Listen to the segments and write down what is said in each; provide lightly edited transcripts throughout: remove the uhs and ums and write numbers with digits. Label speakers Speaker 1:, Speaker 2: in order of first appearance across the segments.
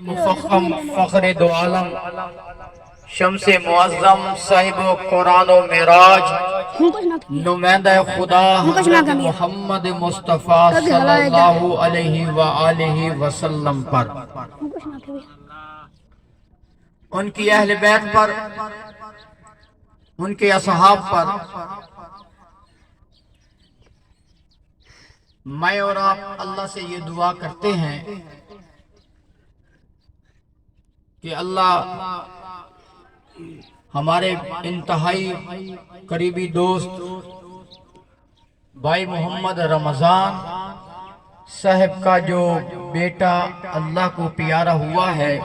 Speaker 1: مفخم فخر دو عالم شمس معظم صاحب قرآن و معراج نمائندہ خدا حضرت محمد مصطفیٰ صلی اللہ علیہ وآلہ وسلم پر، ان کی اہل بیت پر، ان کے اصحاب پر میں اور آپ اللہ سے یہ دعا کرتے ہیں کہ اللہ ہمارے انتہائی قریبی دوست بھائی محمد رمضان صاحب کا جو بیٹا اللہ کو پیارا ہوا ہے،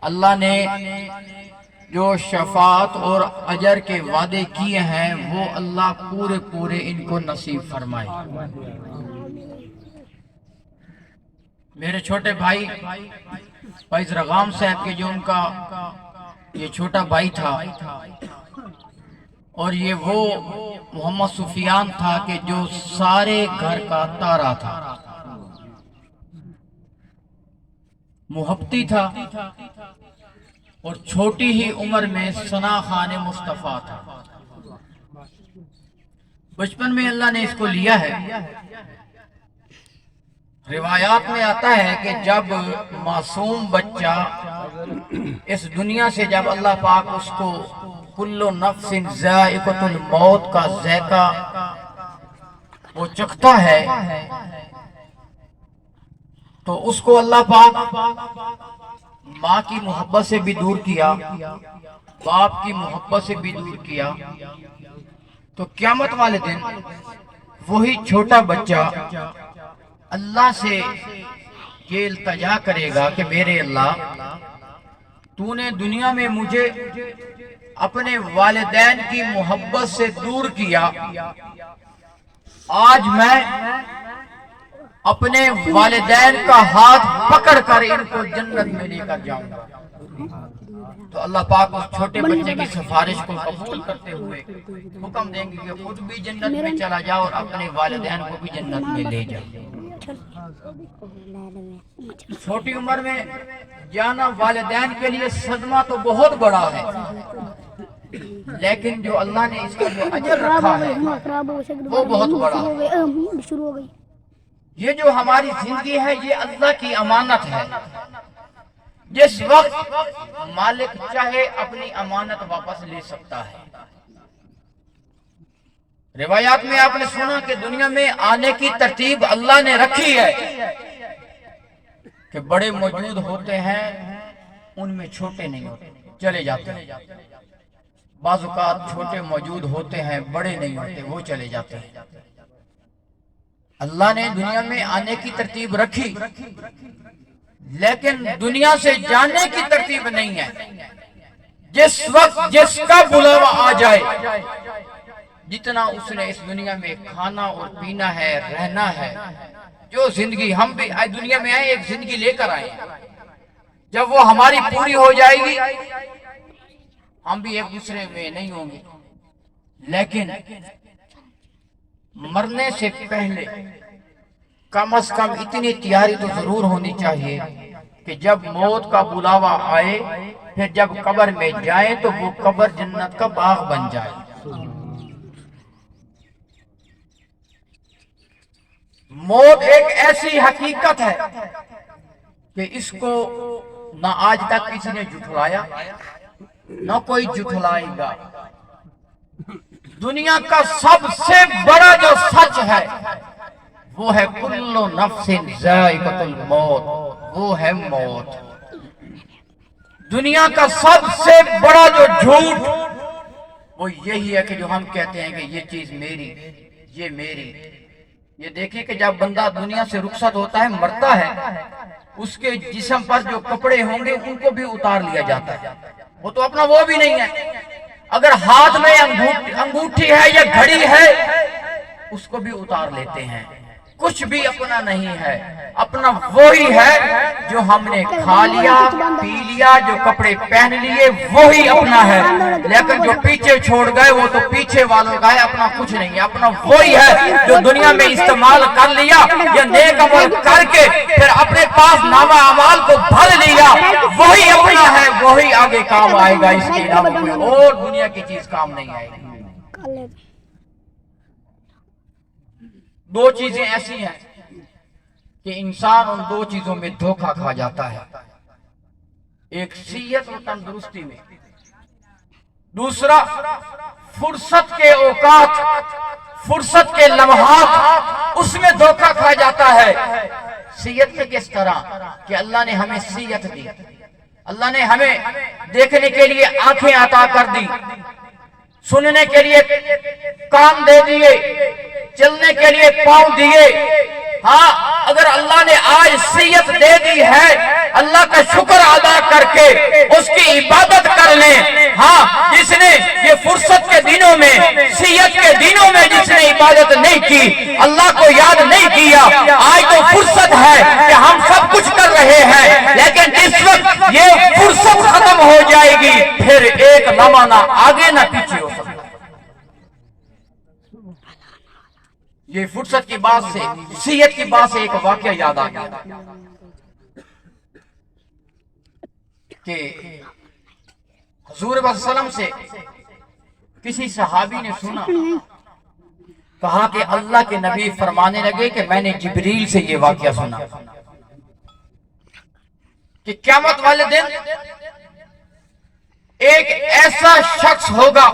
Speaker 1: اللہ نے جو شفاعت اور اجر کے وعدے کیے ہیں وہ اللہ پورے ان کو نصیب فرمائے۔ میرے چھوٹے بھائی فیض رغام صاحب کے جو ان کا یہ چھوٹا بھائی تھا، اور یہ وہ محمد سفیان تھا کہ جو سارے گھر کا تارا تھا، محبتی تھا اور چھوٹی ہی عمر میں ثنا خان مصطفیٰ تھا۔ بچپن میں اللہ نے اس کو لیا ہے۔ روایات میں آتا ہے کہ جب معصوم بچہ اس دنیا سے جب اللہ پاک اس کو کل نفس ذائقۃ الموت کا ذائقہ وہ چکھتا ہے تو اس کو اللہ پاک ماں کی محبت سے بھی دور کیا، باپ کی محبت سے بھی دور کیا، تو قیامت والے دن وہی چھوٹا بچہ اللہ سے یہ التجا کرے گا کہ میرے اللہ تو نے دنیا میں مجھے اپنے والدین کی محبت سے دور کیا، آج میں اپنے والدین کا ہاتھ پکڑ کر ان کو جنت میں لے کر جاؤں گا۔ تو اللہ پاک اس چھوٹے بچے کی سفارش کو قبول کرتے ہوئے حکم دیں گے کہ خود بھی جنت میں چلا جاؤ اور اپنے والدین کو بھی جنت میں لے جاؤ۔ چھوٹی عمر میں جانا والدین کے لیے صدمہ تو بہت بڑا ہے، لیکن جو اللہ نے اس کا جو اجر رکھا ہے وہ بہت بڑا ہے۔ یہ جو ہماری زندگی ہے یہ اللہ کی امانت ہے، جس وقت مالک چاہے اپنی امانت واپس لے سکتا ہے۔ روایات میں آپ نے سنا کہ دنیا میں آنے کی ترتیب اللہ نے رکھی ہے کہ بڑے موجود ہوتے ہیں، ان میں چھوٹے نہیں ہوتے، چلے جاتے ہیں۔ بعض اوقات چھوٹے موجود ہوتے ہیں، بڑے نہیں ہوتے، وہ چلے جاتے ہیں۔ اللہ نے دنیا میں آنے کی ترتیب رکھی، لیکن دنیا سے جانے کی ترتیب نہیں ہے۔ جس وقت جس کا بلاوا آ جائے، جتنا اس نے اس دنیا میں کھانا اور پینا ہے، رہنا ہے، جو زندگی ہم بھی دنیا میں آئے ایک زندگی لے کر آئے، جب وہ ہماری پوری ہو جائے گی ہم بھی ایک دوسرے میں نہیں ہوں گے، لیکن مرنے سے پہلے کم از کم اتنی تیاری تو ضرور ہونی چاہیے کہ جب موت کا بلاوا آئے پھر جب قبر میں جائیں تو وہ قبر جنت کا باغ بن جائے۔ موت ایک ایسی حقیقت ہے کہ اس کو نہ آج تک کسی نے جھٹلایا نہ کوئی جھٹلائے گا۔ دنیا کا سب سے بڑا جو سچ ہے وہ ہے کل نفس ذائقۃ الموت، وہ ہے موت۔ دنیا کا سب سے بڑا جو جھوٹ وہ یہی ہے کہ جو ہم کہتے ہیں کہ یہ چیز میری، یہ میری۔ یہ دیکھیں کہ جب بندہ دنیا سے رخصت ہوتا ہے، مرتا ہے، اس کے جسم پر جو کپڑے ہوں گے ان کو بھی اتار لیا جاتا ہے، وہ تو اپنا وہ بھی نہیں ہے۔ اگر ہاتھ میں انگوٹھی ہے یا گھڑی ہے اس کو بھی اتار لیتے ہیں، کچھ بھی اپنا نہیں ہے، اپنا وہی ہے جو ہم نے کھا لیا پی لیا جو کپڑے پہن لیے وہی اپنا ہے، لیکن جو پیچھے چھوڑ گئے وہ تو پیچھے والوں کا ہے، اپنا کچھ نہیں ہے، اپنا وہی ہے جو دنیا میں استعمال کر لیا یا نیک عمل کر کے پھر اپنے پاس نامہ اعمال کو بھر لیا، وہی اپنا ہے، وہی آگے کام آئے گا، اس کے علاوہ کوئی اور دنیا کی چیز کام نہیں آئے گی۔ دو چیزیں ایسی ہیں کہ انسان ان دو چیزوں میں دھوکہ کھا جاتا ہے، ایک صحت و تندرستی میں، دوسرا فرصت کے اوقات، فرصت کے لمحات، اس میں دھوکہ کھا جاتا ہے۔ صحت میں کس طرح کہ اللہ نے ہمیں صحت دی، اللہ نے ہمیں دیکھنے کے لیے آنکھیں عطا کر دی، سننے کے لیے کان دے دیے، چلنے کے لیے پاؤں دیے۔ ہاں اگر اللہ نے آج صحت دے دی ہے، اللہ کا شکر ادا کر کے اس کی عبادت کر لیں۔ ہاں جس نے یہ فرصت کے دنوں میں، صحت کے دنوں میں جس نے عبادت نہیں کی، اللہ کو یاد نہیں کیا، آج تو فرصت ہے کہ ہم سب کچھ کر رہے ہیں، لیکن جس وقت یہ فرصت ختم ہو جائے گی پھر ایک لمحہ نہ آگے نہ پیچھے ہو سکتا۔ یہ فرصت کی بات سے، صحت کی بات سے ایک واقعہ یاد آ گیا کہ حضور صلی اللہ علیہ وسلم سے کسی صحابی نے سنا، کہا کہ اللہ کے نبی فرمانے لگے کہ میں نے جبریل سے یہ واقعہ سنا کہ قیامت والے دن ایک ایسا شخص ہوگا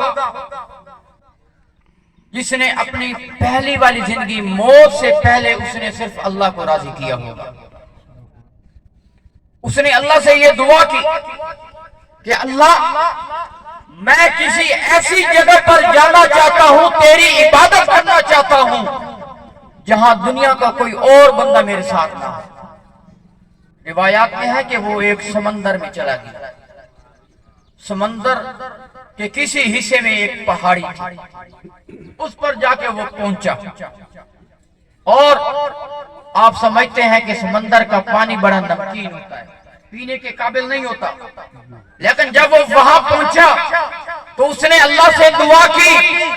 Speaker 1: جس نے اپنی پہلی والی زندگی موت سے پہلے اس نے صرف اللہ کو راضی کیا ہوگا، اس نے اللہ سے یہ دعا کی کہ اللہ میں کسی ایسی جگہ پر جانا چاہتا ہوں، تیری عبادت کرنا چاہتا ہوں جہاں دنیا کا کوئی اور بندہ میرے ساتھ نہ ہو۔ روایات میں ہے کہ وہ ایک سمندر میں چلا گیا، سمندر کے کسی حصے میں ایک پہاڑی تھی، اس پر جا کے وہ پہنچا، اور آپ سمجھتے ہیں کہ سمندر کا پانی بڑا نمکین ہوتا ہے، پینے کے قابل نہیں ہوتا، لیکن جب وہ وہاں پہنچا تو اس نے اللہ سے دعا کی،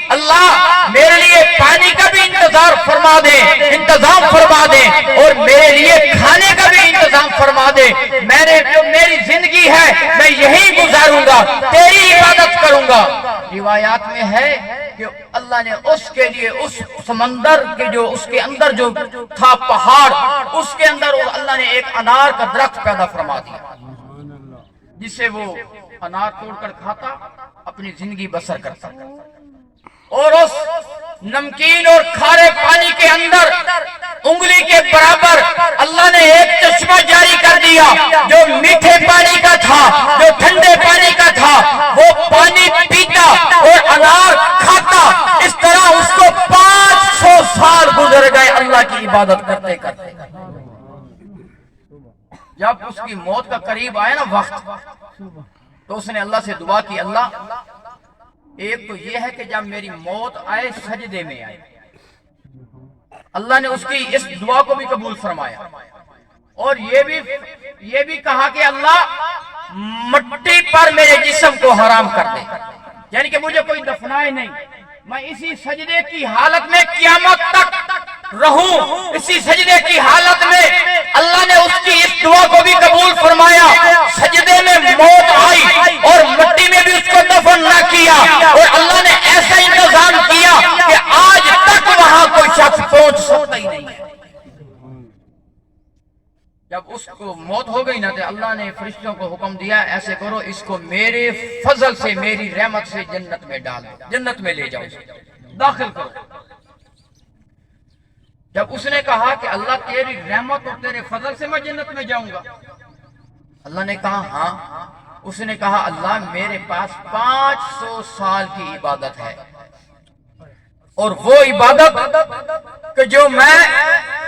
Speaker 1: اللہ میرے لیے پانی کا بھی انتظام فرما دے اور میرے لیے کھانے کا بھی انتظام فرما دے، جو میری زندگی ہے میں یہی گزاروں گا، تیری عبادت کروں گا۔ روایات میں ہے کہ اللہ نے اس کے لیے اس سمندر کے جو اس کے اندر جو تھا پہاڑ، اس کے اندر اللہ نے ایک انار کا درخت پیدا فرما دیا، جس سے وہ انار توڑ کر کھاتا، اپنی زندگی بسر کرتا، اور اس نمکین اور کھارے پانی کے اندر انگلی کے برابر اللہ نے ایک چشمہ جاری کر دیا جو میٹھے پانی کا تھا، جو ٹھنڈے پانی کا تھا، وہ پانی پیتا اور انار کھاتا۔ اس طرح اس کو 500 سال گزر گئے اللہ کی عبادت کرتے کرتے۔ جب اس کی موت کا قریب آیا نا وقت، تو اس نے اللہ سے دعا کی، اللہ ایک تو یہ ہے کہ جب میری موت آئے سجدے میں آئے، اللہ نے اس کی اس دعا کو بھی قبول فرمایا، اور یہ بھی کہا کہ اللہ مٹی پر میرے جسم کو حرام کر دے، یعنی کہ مجھے کوئی دفنائے نہیں، میں اسی سجدے کی حالت میں قیامت تک رہوں۔ اسی سجدے کی حالت میں اللہ نے اس کی اس دعا کو بھی قبول فرمایا، سجدے میں موت آئی اور مٹی میں بھی اس کو دفن نہ کیا، اور اللہ نے ایسا انتظام کیا کہ آج تک وہاں کوئی شخص پہنچ سکتا ہی نہیں ہے۔ جب اس کو موت ہو گئی نا تو اللہ نے فرشتوں کو حکم دیا، ایسے کرو اس کو میرے فضل سے، میری رحمت سے جنت میں ڈال دو، جنت میں لے جاؤ، داخل کرو۔ جب اس نے کہا کہ اللہ تیری رحمت اور تیرے فضل سے میں جنت میں جاؤں گا، اللہ نے کہا ہاں۔ اس نے کہا اللہ میرے پاس 500 سال کی عبادت ہے، اور وہ عبادت کہ جو میں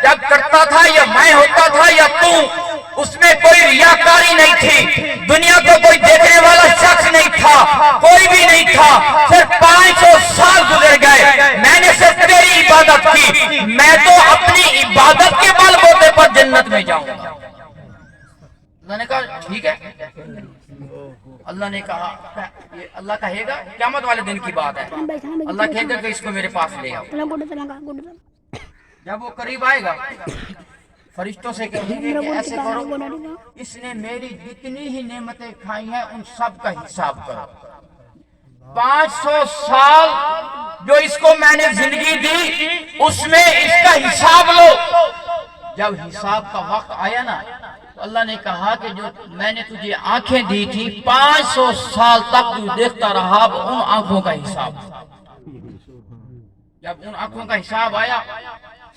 Speaker 1: جب کرتا تھا یا میں ہوتا تھا یا اس میں کوئی ریاکاری نہیں تھی، دنیا کو کوئی دیکھنے والا شخص نہیں تھا، کوئی بھی نہیں تھا، صرف 500 سال گزر گئے، میں نے صرف تیری عبادت کی، میں تو اپنی عبادت کے بل بوتے پر جنت میں جاؤں گا۔ اللہ نے کہا ٹھیک ہے. اللہ نے کہا یہ اللہ کہے گا قیامت والے دن کی بات ہے, اللہ کہے گا کہ اس کو میرے پاس لے آؤ. جب وہ قریب آئے گا فرشتوں سے کہیں گے کہ ایسے کرو, اس نے میری جتنی ہی نعمتیں کھائی ہیں ان سب کا حساب کرو. 500 سال جو اس کو میں نے زندگی دی اس میں اس کا حساب لو. جب حساب کا وقت آیا نا تو اللہ نے کہا کہ جو میں نے تجھے آنکھیں دی تھی 500 سال تک تو دیکھتا رہا, ان آنکھوں کا حساب. جب ان آنکھوں کا حساب آیا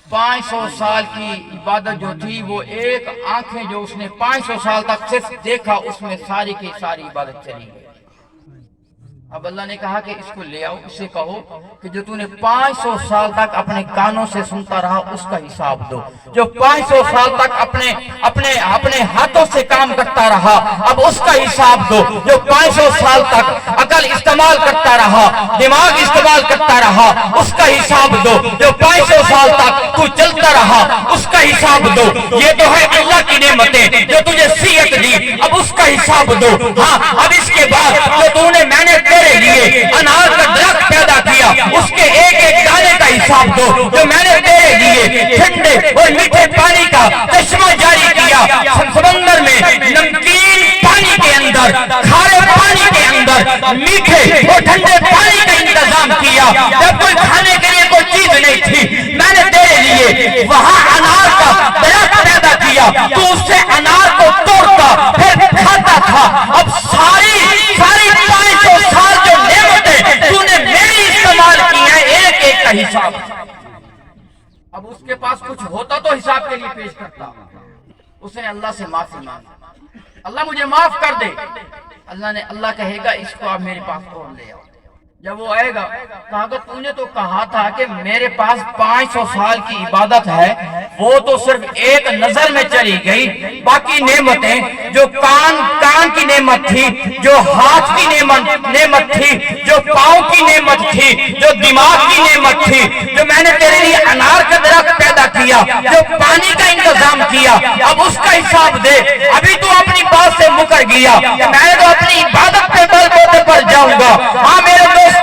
Speaker 1: 500 سال کی عبادت جو تھی وہ ایک آنکھیں جو اس نے 500 سال تک صرف دیکھا اس میں ساری کی ساری عبادت چلی گئی. اب اللہ نے کہا کہ اس کو لے آؤ, اسے کہو کہ جو تو نے 500 سال تک اپنے کانوں سے سنتا رہا اس کا حساب دو, جو 500 سال تک اپنے ہاتھوں سے کام کرتا رہا اب اس کا حساب دو, جو 500 سال تک عقل استعمال کرتا رہا دماغ استعمال کرتا رہا اس کا حساب دو, جو 500 سال تک تو چلتا رہا اس کا حساب دو. یہ تو ہے اللہ کی نعمتیں جو تجھے صحت دی, اب اس کا حساب دو. ہاں اب اس کے بعد جو تو نے میں نے تیرے لیے انار کا درخت پیدا کیا اس کے ایک ایک دانے کا حساب دو, جو میں نے تیرے لیے ٹھنڈے اور میٹھے پانی کا چشمہ جاری کیا سمندر میں نمکین پانی کے اندر کھارے پانی کے اندر میٹھے اور ٹھنڈے پانی کا انتظام کیا. جب کوئی کھانے کے لیے کوئی چیز نہیں تھی میں نے تیرے لیے وہاں انار کا درخت پیدا کیا, تو اس سے انار کو توڑتا پھر کھاتا تھا. اب ساری 500 سال جو نعمتیں تو نے میری استعمال کی ہیں ایک ایک کا حساب. اب اس کے پاس کچھ ہوتا تو حساب کے لیے پیش کرتا. اس نے اللہ سے معافی مانگی, اللہ مجھے معاف کر دے. اللہ کہے گا اس کو آپ میرے پاس اور لے آؤ. جب وہ آئے گا کہا کہ تو نے تو کہا تھا کہ میرے پاس 500 سال کی عبادت ہے, وہ تو صرف ایک نظر میں چلی گئی, باقی نعمتیں جو کان کی نعمت تھی, جو ہاتھ کی نعمت تھی, جو پاؤں کی نعمت تھی, جو دماغ کی نعمت تھی, جو میں نے تیرے لیے انار کا درخت پیدا کیا, جو پانی کا انتظام کیا, اب اس کا حساب دے. ابھی تو اپنی بات سے مکر گیا کہ میں تو اپنی عبادت پہ بل بوتے پر جاؤں گا. ہاں میرے دوستوں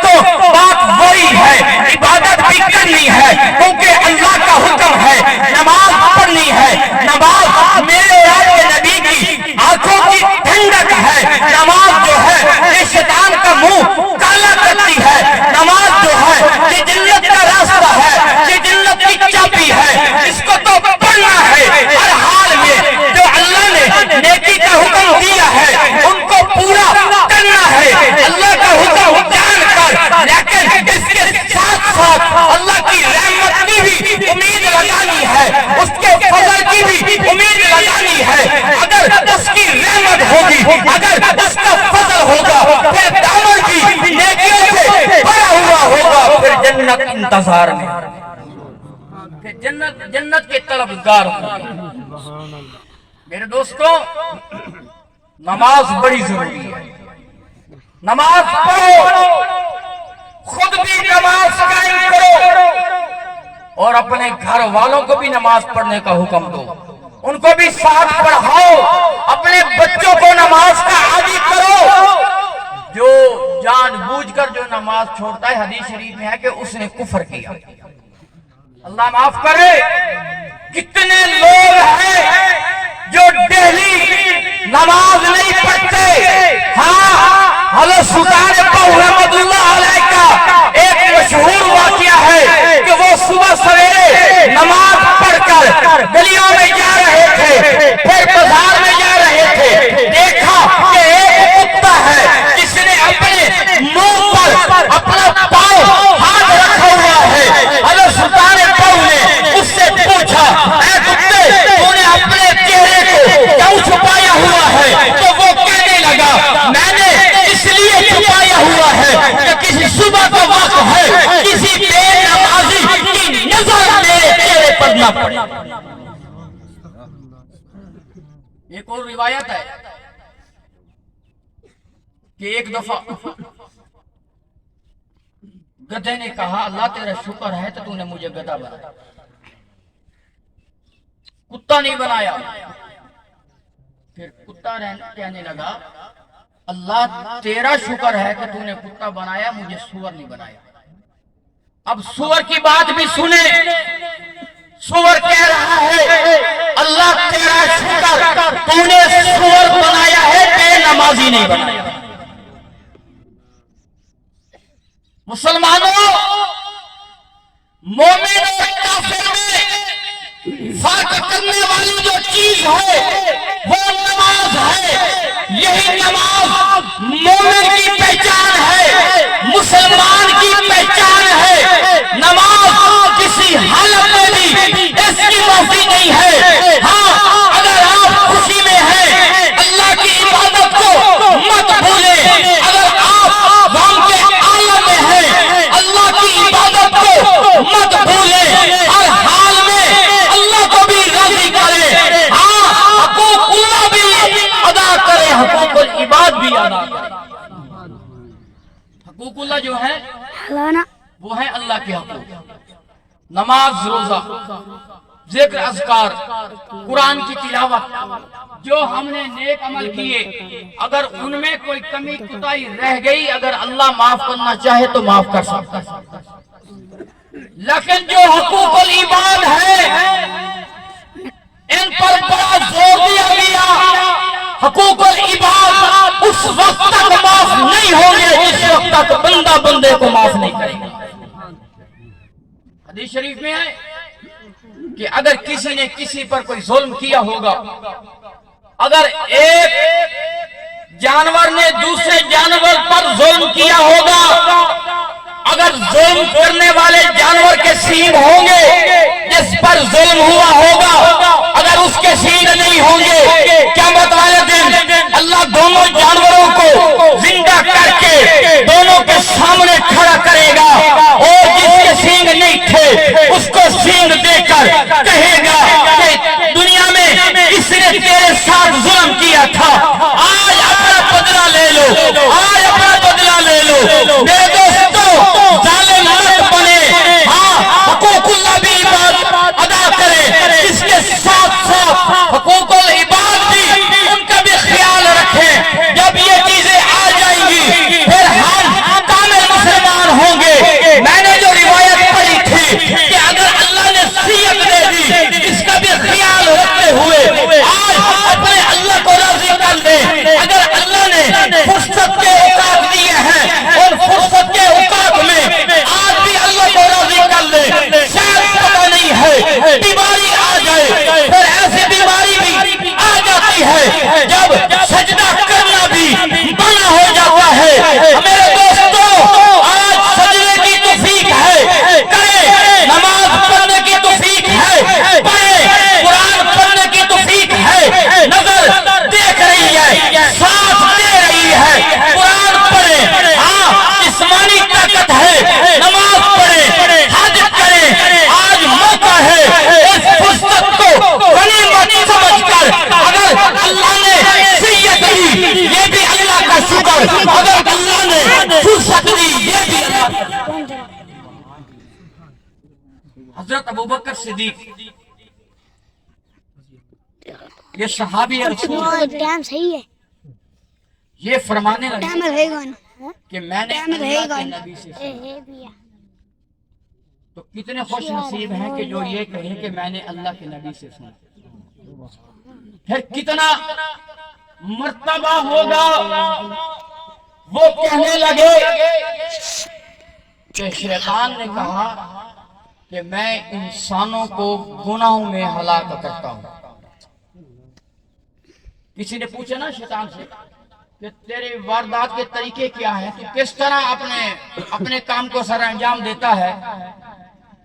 Speaker 1: بات وہی ہے, عبادت بھی کرنی ہے کیونکہ اللہ کا حکم ہے, نماز پڑھنی ہے. نماز میرے کے نبی کی آنکھوں کی ٹھنڈک ہے. نماز جو ہے یہ شیطان کا منہ کالا کرتی ہے. نماز جو ہے یہ جنت کا راستہ ہے, یہ جنت کی چابی ہے. اس کو تو پڑھنا ہے ہر حال میں. جو اللہ نے نیکی کا حکم دیا ہے ان کو پورا کرنا ہے. اللہ کا حکم جان کر, لیکن اس کے ساتھ ساتھ اللہ کی رحمت کی بھی امید لگانی ہے, اس کے فضل کی بھی امید لگانی ہے. اگر اس کی رحمت ہوگی, اگر اس کا فضل ہوگا, پھر دامن کی نیکیوں سے بھرا ہوا ہوگا, پھر جنت انتظار میں, پھر جنت کے طلبگار ہوگا. میرے دوستوں نماز بڑی ضروری ہے. نماز پڑھو, خود بھی نماز قائم کرو اور اپنے گھر والوں کو بھی نماز پڑھنے کا حکم دو, ان کو بھی ساتھ پڑھاؤ. اپنے بچوں کو نماز کا عادی کرو. جو جان بوجھ کر جو نماز چھوڑتا ہے حدیث شریف میں ہے کہ اس نے کفر کیا. اللہ معاف کرے. کتنے لوگ ہیں جو ڈیلی نماز نہیں پڑھتے. ہاں حضرت سلطان بہو رحمت اللہ علیہ کا ایک مشہور واقعہ ہے کہ وہ صبح سویرے نماز پڑھ کر گلیوں میں جا رہے تھے, پھر بازار میں جا رہے تھے, دیکھا کہ ایک کتا ہے جس نے اپنے منہ پر اپنا پاؤں ہاتھ رکھا ہوا ہے. حضرت سلطان بہو نے اس سے پوچھا, اے کتے تو نے اپنے چہرے کو کیوں چھپایا ہوا ہے؟ تو وہ کہنے لگا میں نے اس لیے چھپایا ہوا ہے کہ کسی صبح کا وقت ہے, کسی بے نمازی کی نظر میرے چہرے پر نہ پڑے. ایک اور روایت ہے کہ ایک دفعہ گدھے نے کہا اللہ تیرا شکر ہے تو نے مجھے گدھا بنایا, کتا نہیں بنایا. پھر کتا کہنے لگا اللہ تیرا شکر ہے کہ تو نے کتا بنایا، مجھے سور نہیں بنایا۔ اب سور کی بات بھی سنے، سور کہہ رہا ہے اللہ تیرا شکر تو نے سور بنایا ہے، بے نمازی نہیں بنایا۔ مسلمانوں، مومن اور کافر میں فرق کرنے والی جو چیز ہے وہ نماز ہے۔ یہی نماز مومن کی پہچان ہے، مسلمان کی پہچان ہے۔ نماز کسی حالت میں بھی اس کی معافی نہیں ہے۔ ہاں، اگر آپ خوشی میں ہیں اللہ کی عبادت کو مت بھولیں، اگر آپ غم کے عالم میں ہیں اللہ کی عبادت کو مت بھولیں، ہر حال میں اللہ کو بھی راضی کریں۔ ہاں، حقوق اللہ بھی ادا کریں، حقوق العباد بھی ادا کریں۔ حقوق اللہ جو ہے وہ ہے اللہ کے حقوق، نماز، روزہ، ذکر، اذکار، قرآن کی تلاوت، جو ہم نے نیک عمل کیے، اگر ان میں کوئی کمی کوتاہی رہ گئی، اگر اللہ معاف کرنا چاہے تو معاف کر سکتا ہے۔ لیکن جو حقوق العباد ہے ان پر بڑا زور دیا گیا۔ حقوق العباد اس وقت تک معاف نہیں ہوں گے جس وقت تک بندہ بندے کو معاف نہیں کرے گا۔ حدیث شریف میں ہے کہ اگر کسی نے کسی پر کوئی ظلم کیا ہوگا، اگر ایک جانور نے دوسرے جانور پر ظلم کیا ہوگا، اگر ظلم کرنے والے جانور کے سینگ ہوں گے، جس پر ظلم ہوا ہوگا اگر اس کے سینگ نہیں ہوں گے، قیامت والے دن اللہ دونوں جانوروں کو زندہ کر کے دونوں کے سامنے کھڑا کرے گا، اور جس کے سینگ نہیں تھے اس کو سینگ دے کر کہے گا کہ دنیا میں اس نے تیرے ساتھ ظلم کیا تھا، آج اپنا بدلہ لے لو، آج اپنا بدلہ لے لو۔ میرے دوستو، ظالم مت بنے، ہاں حقوق اللہ بھی ادا کرے، اس کے ساتھ ساتھ حقوق العباد بھی ان کا بھی خیال رکھیں۔ جب یہ چیزیں آ جائیں گی پھر ہم کامل مسلمان ہوں گے۔ میں نے جو روایت پڑھی تھی کہ اگر اللہ نے صیت دے دی، اس کا بھی خیال رکھتے ہوئے آج اپنے اللہ کو راضی کر لیں۔ اگر اللہ نے فرصت کے اوقات دیے ہیں اور فرصت کے اوقات میں آج بھی اللہ کو راضی کر لیں، شاید پتہ نہیں ہے بیماری آ جائے، پھر ایسی بیماری بھی آ جاتی ہے جب سجدہ کرنا بھی منع ہو جاتا ہے۔ میرے دوستو، آج سجدے کی توفیق ہے، کریں، نماز پڑھنے کی توفیق ہے، پڑھیں، قرآن پڑھنے کی توفیق ہے، نظر دیکھ رہی ہے، ساتھ دے رہی ہے، قرآن پڑھیں، ہاں جسمانی طاقت ہے، نماز پڑھیں، حج کریں، آج موقع ہے اس فرصت کو غنیمت سمجھ کر، اگر اللہ نے صیت دی یہ بھی اللہ کا شکر، اگر اللہ نے فرصت دی یہ بھی اللہ کا شکر۔ حضرت ابوبکر صدیق یہ صحابی رسول
Speaker 2: ٹائم صحیح ہے،
Speaker 1: یہ فرمانے لگے
Speaker 2: ٹائم رہے گا
Speaker 1: کہ میں نے اللہ کے نبی سے سنا۔ تو کتنے خوش نصیب ہیں کہ جو یہ کہیں کہ میں نے اللہ کے نبی سے سنا۔ پھر کتنا مرتبہ ہوگا وہ کہنے لگے کہ شیطان نے کہا کہ میں انسانوں کو گناہوں میں ہلاک کرتا ہوں۔ کسی نے پوچھا نا شیطان سے کہ تیرے واردات کے طریقے کیا ہیں، تو کس طرح اپنے کام کو سر انجام دیتا ہے،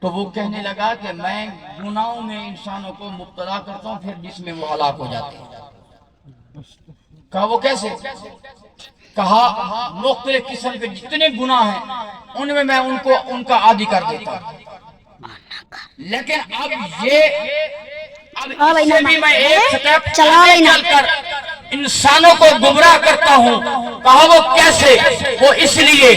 Speaker 1: تو وہ کہنے لگا کہ میں گناہوں میں انسانوں کو مبتلا کرتا ہوں، پھر جس میں وہ ہلاک ہو جاتے ہیں۔ کہا وہ کیسے؟ کہا مختلف قسم کے جتنے گناہ ہیں ان میں میں ان کا عادی کر دیتا ہوں، لیکن اب اس سے بھی میں ایک سٹیپ چل کر انسانوں کو گمراہ کرتا ہوں۔ کہا وہ کیسے؟ وہ اس لیے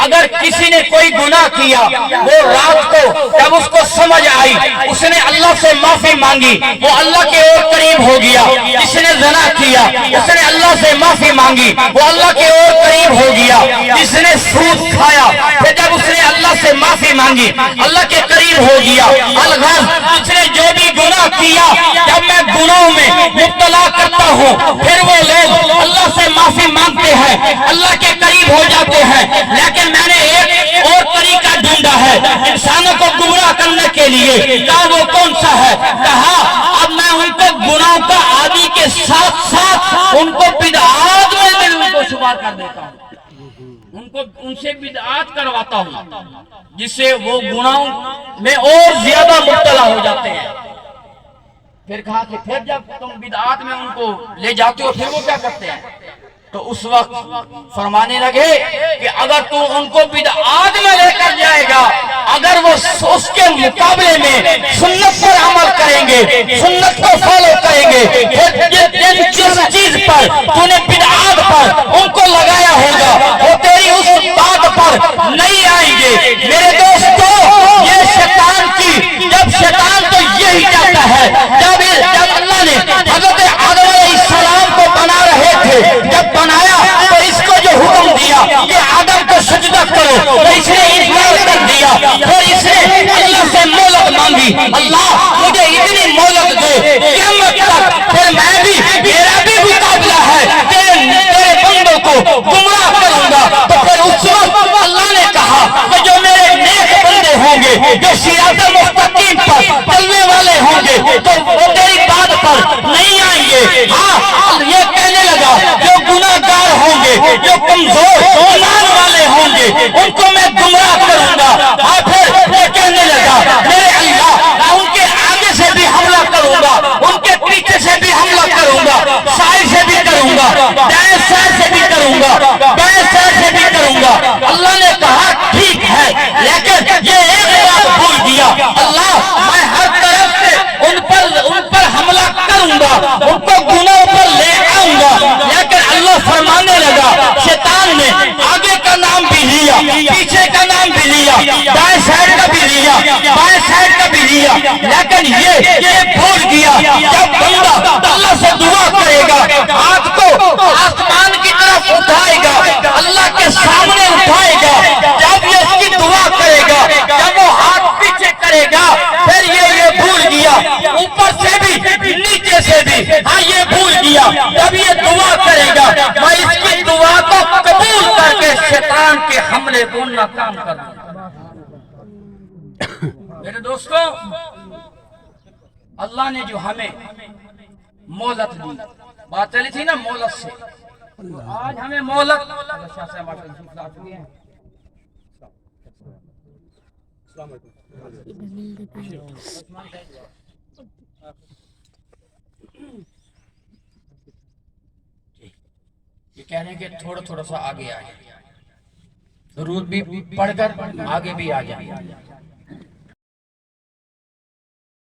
Speaker 1: اگر کسی نے کوئی گناہ کیا، وہ رات کو جب اس کو سمجھ آئی، اس نے اللہ سے معافی مانگی، وہ اللہ کے اور قریب ہو گیا۔ جس نے زنا کیا کیا، اس نے اللہ سے معافی مانگی، وہ اللہ کے اور قریب ہو گیا۔ جس نے سود کھایا، پھر جب اس نے اللہ سے معافی مانگی، اللہ کے قریب ہو گیا۔ الغرض اس نے جو بھی گناہ کیا، جب میں گناہوں میں مبتلا کرتا ہوں، پھر وہ لوگ اللہ سے معافی مانگتے ہیں، اللہ کے قریب ہو جاتے ہیں۔ لیکن میں نے ایک اور طریقہ ڈھونڈا ہے انسانوں کو گمراہ کرنے کے لیے۔ کہا وہ کون سا ہے؟ کہا اب میں ان کو گناہوں کا عادی کے ساتھ ساتھ ان کو بدعات میں ان کو شمار کر دیتا ہوں، ان سے بدعات کرواتا ہوں، جس سے وہ گناہوں میں اور زیادہ مبتلا ہو جاتے ہیں۔ پھر کہا کہ پھر جب تم بدعات میں ان کو لے جاتے ہو، پھر وہ کیا کرتے ہیں؟ تو اس وقت فرمانے لگے کہ اگر تو ان کو بدعات میں لے کر جائے گا، اگر وہ اس کے مقابلے میں سنت پر عمل کریں گے، سنت کو فالو کریں گے، پھر جس چیز پر تو نے بدعات پر ان کو لگایا ہوگا، وہ تیری اس بات پر نہیں آئیں گے۔ میرے دوستو، یہ شیطان کی، جب شیطان تو یہی چاہتا ہے، جب اللہ نے حضرت آدم علیہ السلام کو بنا رہے تھے، جب بنایا تو اس کو جو حکم دیا کہ آدم کو سجدہ کرو، تو اس نے انکار کر دیا۔ پھر اس نے اللہ سے مہلت مانگی، اللہ مجھے اتنی مہلت دے قیامت تک، پھر میں بھی، میرا بھی مقابلہ ہے، تیرے بندوں کو گمراہ کروں گا۔ تو پھر اس وقت اللہ نے کہا کہ جو میرے نیک بندے ہوں گے، جو صراط مستقیم پر چلنے والے ہوں گے، تو وہ تیری بات پر نہیں آئیں گے۔ ہاں، یہ کہنے لگا جو گناہ گار ہوں گے، جو کمزور ایمان والے ہوں گے، ان کو میں گمراہ کروں گا۔ ہاں، پھر یہ کہنے لگا میرے اللہ، میں ان کے آگے سے بھی حملہ کروں گا، ان کے پیچھے سے بھی حملہ کروں گا، سائے سے بھی کروں گا، دائیں سائے سے بھی کروں گا، بائیں سائے سے بھی کروں گا۔ اللہ نے کہا ٹھیک ہے، لیکن یہ ایک بات بھول گیا، اللہ میں ہر طرف سے ان پر حملہ کروں گا، ان کو گناہوں پر لے آؤں گا۔ لیکن اللہ فرمانے لگا، شیطان نے آگے کا نام بھی لیا، پیچھے کا نام بھی لیا، دائیں سائڈ کا بھی لیا، بائیں سائڈ کا بھی لیا، لیکن یہ بھول گیا جب بندہ اللہ سے دعا کرے گا، ہاتھ کو آسمان کی طرف اٹھائے گا، اللہ کے سامنے اٹھائے گا، جب یہ اس کی دعا کرے گا، جب وہ ہاتھ پیچھے کرے گا، پھر یہ بھول گیا، اوپر سے بھی نیچے سے بھی، ہاں یہ بھول گیا، جب یہ دعا کرے گا، میں اس کی دعا کو قبول کر کے شیطان کے حملے کو ناکام کر دوں گا۔ میرے دوستو، اللہ نے جو ہمیں مہلت دی، بات چلی تھی نا مہلت سے، آج ہمیں مہلت یہ کہہ رہے ہیں کہ تھوڑا تھوڑا سا آگے آئے، درود بھی پڑھ کر آگے بھی آ جائیں۔